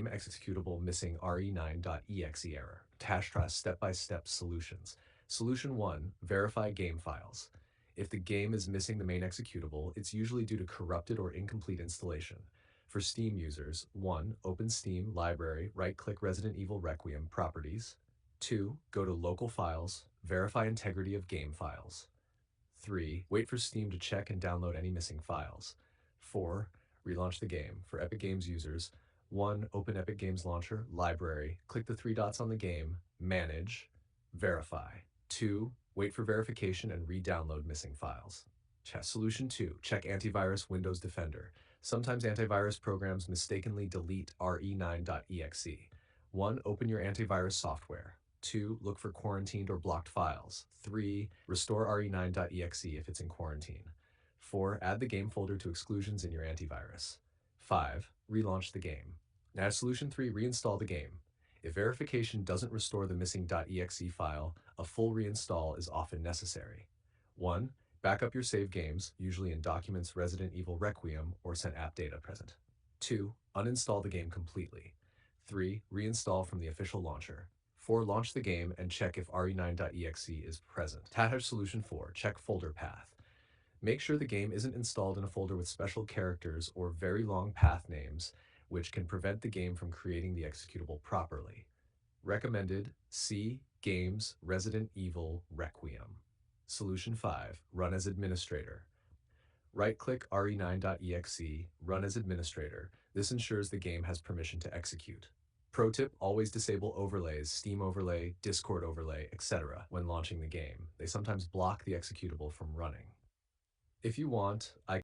Requiem executable missing RE9.exe error. Try step-by-step solutions. Solution 1. Verify game files. If the game is missing the main executable, it's usually due to corrupted or incomplete installation. For Steam users, 1. Open Steam, Library, right-click Resident Evil Requiem, Properties. 2. Go to Local Files, verify integrity of game files. 3. Wait for Steam to check and download any missing files. 4. Relaunch the game. For Epic Games users, 1. Open Epic Games Launcher, Library, click the three dots on the game, Manage, Verify. 2. Wait for verification and re-download missing files. Solution 2. Check antivirus Windows Defender. Sometimes antivirus programs mistakenly delete RE9.exe. 1. Open your antivirus software. 2. Look for quarantined or blocked files. 3. Restore RE9.exe if it's in quarantine. 4. Add the game folder to exclusions in your antivirus. 5. Relaunch the game. Now, Solution 3. Reinstall the game. If verification doesn't restore the missing .exe file, a full reinstall is often necessary. 1. Back up your saved games, usually in Documents Resident Evil Requiem or Sent App Data present. 2. Uninstall the game completely. 3. Reinstall from the official launcher. 4. Launch the game and check if RE9.exe is present. Solution 4. Check folder path. Make sure the game isn't installed in a folder with special characters or very long path names, which can prevent the game from creating the executable properly. Recommended: C. Games Resident Evil Requiem. Solution 5. Run as administrator. Right-click RE9.exe, run as administrator. This ensures the game has permission to execute. Pro tip: always disable overlays, Steam overlay, Discord overlay, etc. when launching the game. They sometimes block the executable from running. If you want, I